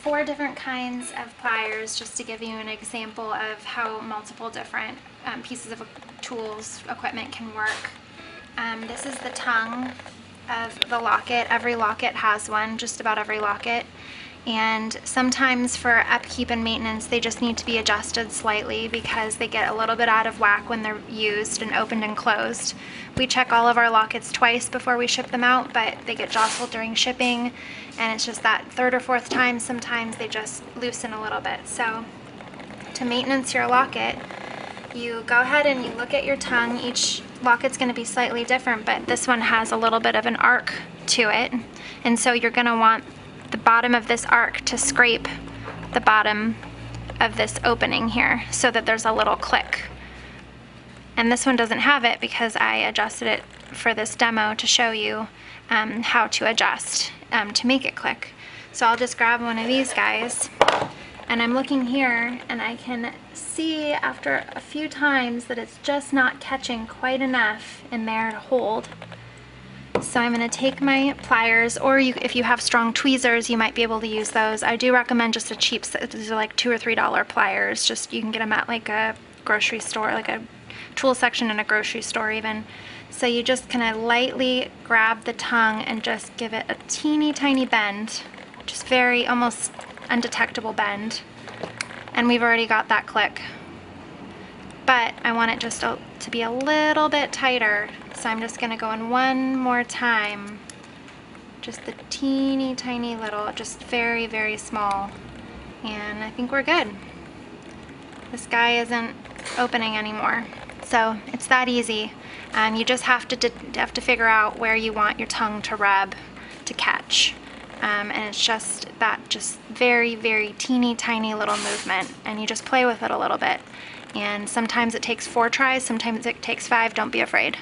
4 different kinds of pliers, just to give you an example of how multiple different pieces of tools, equipment can work. This is the tongue of the Locket. Every Locket has one, just about every Locket. And sometimes for upkeep and maintenance, they just need to be adjusted slightly because they get a little bit out of whack when they're used and opened and closed. We check all of our Lockets twice before we ship them out, but they get jostled during shipping, and it's just that 3rd or 4th time, sometimes they just loosen a little bit. So to maintenance your Locket, you go ahead and you look at your tongue. Each Locket's going to be slightly different, but this one has a little bit of an arc to it, and so you're going to want the bottom of this arc to scrape the bottom of this opening here so that there's a little click. And this one doesn't have it because I adjusted it for this demo to show you how to adjust to make it click. So I'll just grab one of these guys, and I'm looking here and I can see after a few times that it's just not catching quite enough in there to hold. So I'm going to take my pliers, or if you have strong tweezers, you might be able to use those. I do recommend just a cheap set. These are like $2 or $3 pliers. Just you can get them at like a grocery store, like a tool section in a grocery store even. So you just kind of lightly grab the tongue and just give it a teeny tiny bend, just very almost undetectable bend. And we've already got that click. But I want it just to be a little bit tighter, so I'm just going to go in one more time. Just the teeny tiny little, just very, very small. And I think we're good. This guy isn't opening anymore. So it's that easy. You just have to figure out where you want your tongue to rub to catch. And it's just that very, very teeny tiny little movement, and you just play with it a little bit. And sometimes it takes 4 tries, sometimes it takes 5. Don't be afraid.